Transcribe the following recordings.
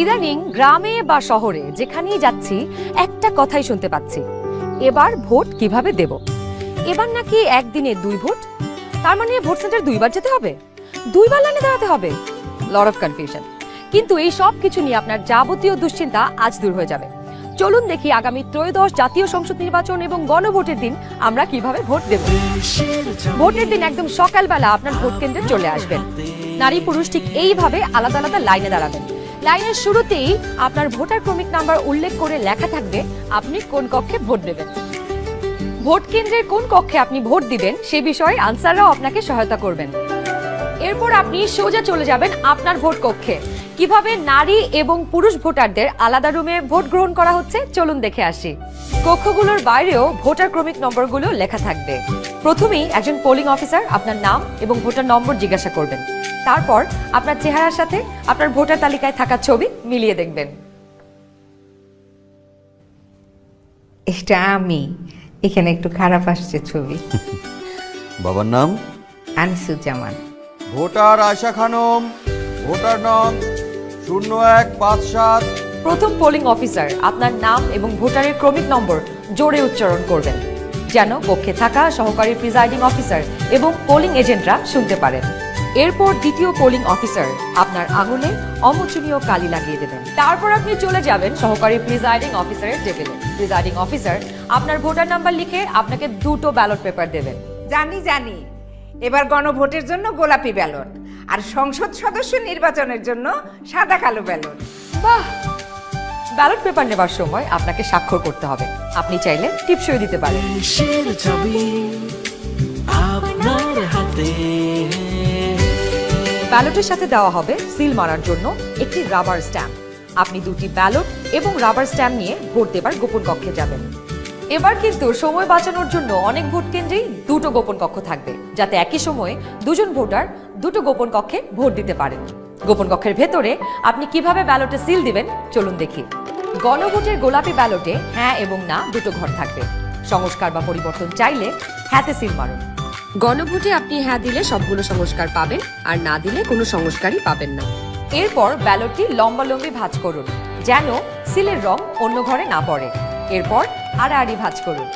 ইদানিং গ্রামে বা শহরে যেখানেই যাচ্ছি একটা কথাই শুনতে পাচ্ছি, এবার ভোট কিভাবে দেব। এবার নাকি একদিনে 2 ভোট, তার মানে ভোট সেন্টার 2বার যেতে হবে, 2বার লাইনে দাঁড়াতে হবে। Lot of confusion. কিন্তু এই সব কিছু নিয়ে আপনার যাবতীয় দুশ্চিন্তা আজ দূর হয়ে যাবে। চলুন দেখি আগামী ত্রয়োদশ জাতীয় সংসদ নির্বাচন এবং গণভোটের দিন আমরা কিভাবে ভোট দেব। ভোটের দিন একদম সকালবেলা আপনার ভোট কেন্দ্রে চলে আসবেন। নারী পুরুষ ঠিক এইভাবে আলাদা আলাদা লাইনে দাঁড়াবেন। লাইনের শুরুতেই আপনার ভোটার ক্রমিক নাম্বার উল্লেখ করে লেখা থাকবে আপনি কোন কক্ষে ভোট দেবেন। ভোট কেন্দ্রের কোন কক্ষে আপনি ভোট দিবেন সে বিষয়ে আনসাররাও আপনাকে সহায়তা করবেন। এরপর আপনি সোজা চলে যাবেন আপনার ভোট কক্ষে। কিভাবে নারী এবং পুরুষ ভোটারদের আলাদা রুমে ভোট গ্রহণ করা হচ্ছে চলুন দেখে আসি। কক্ষগুলোর বাইরেও ভোটার ক্রমিক নম্বরগুলো লেখা থাকবে। প্রথমেই একজন পোলিং অফিসার আপনার নাম এবং ভোটার নম্বর জিজ্ঞাসা করবেন। তারপর আপনার চেহারার সাথে আপনার ভোটার তালিকায় থাকা ছবি মিলিয়ে দেখবেন। এটা আমি, এখানে একটু খারাপ আসছে ছবি। বাবার নাম আনিসুজ্জামান। ভোটার আয়শা খানম, ভোটার নং 0157। প্রথম পোলিং অফিসার আপনার নাম এবং ভোটারের ক্রমিক নম্বর জোরে উচ্চারণ করবেন যেন কক্ষে থাকা সহকারী প্রিজাইডিং অফিসার এবং পোলিং এজেন্টরা শুনতে পারেন। এরপর দ্বিতীয় পোলিং অফিসার আপনার আঙুলে অমোচনীয় কালি লাগিয়ে দেবেন। তারপর আপনি চলে যাবেন সহকারী প্রিজাইডিং অফিসারের টেবিলে। প্রিজাইডিং অফিসার আপনার ভোটার নাম্বার লিখে আপনাকে 2টো ব্যালট পেপার দেবেন। জানি এবার গণভোটের জন্য গোলাপি ব্যালট, আর সংসদ সদস্য নির্বাচনের জন্য সাদা কালো ব্যালট। বাহ! ব্যালট পেপার নেবার সময় আপনাকে স্বাক্ষর করতে হবে। আপনি চাইলে টিপসই দিতে পারেন। ব্যালটের সাথে দেওয়া হবে সিল মারার জন্য একটি রাবার স্ট্যাম্প। আপনি 2টি ব্যালট এবং রাবার স্ট্যাম্প নিয়ে ভোট দেবার গোপন কক্ষে যাবেন। এবার কিন্তু সময় বাঁচানোর জন্য অনেক ভোট কেন্দ্রেই 2টো গোপন কক্ষ থাকবে, যাতে একই সময়ে 2জন ভোটার 2টো গোপন কক্ষে ভোট দিতে পারেন। গোপন কক্ষের ভেতরে আপনি কিভাবে ব্যালটে সিল দিবেন চলুন দেখি। গণভোটের গোলাপি ব্যালটে হ্যাঁ এবং না 2টো ঘর থাকবে। সংস্কার বা পরিবর্তন চাইলে হ্যাঁতে সিল মারুন। গণভোটে আপনি হ্যাঁ দিলে সবগুলো সংস্কার পাবেন, আর না দিলে কোনো সংস্কারই পাবেন না। এরপর ব্যালটটি লম্বালম্বি ভাঁজ করুন যেন সিলের রং অন্য ঘরে না পড়ে। এরপর আড়াআড়ি ভাঁজ করুন।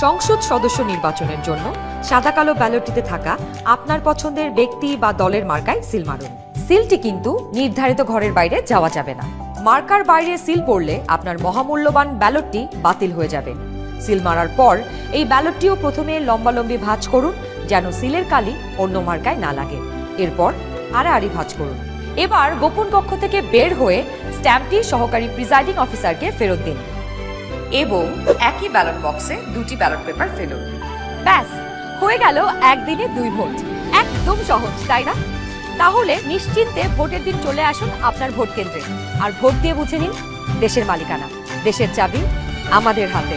সংসদ সদস্য নির্বাচনের জন্য সাদা কালো ব্যালটটিতে থাকা আপনার পছন্দের ব্যক্তি বা দলের মার্কায় সিল মারুন। সিলটি কিন্তু নির্ধারিত ঘরের বাইরে যাওয়া যাবে না। মার্কার বাইরে সিল পড়লে আপনার মহামূল্যবান ব্যালটটি বাতিল হয়ে যাবে। সিল মারার পর এই ব্যালটটিও প্রথমে লম্বালম্বি ভাঁজ করুন যেন সিলের কালি অন্য মার্কায় না লাগে। এরপর আড়াআড়ি ভাঁজ করুন। এবার গোপন কক্ষ থেকে বের হয়ে স্ট্যাম্পটি সহকারী প্রিজাইডিং অফিসারকে ফেরত দিন এবং একই ব্যালট বক্সে 2টি ব্যালট পেপার ফেলুন। ব্যাস হয়ে গেল একদিনে 2 ভোট। একদম সহজ, তাই না? তাহলে নিশ্চিন্তে ভোটের দিন চলে আসুন আপনার ভোট কেন্দ্রে আর ভোট দিয়ে বুঝে নিন দেশের মালিকানা, দেশের চাবি আমাদের হাতে।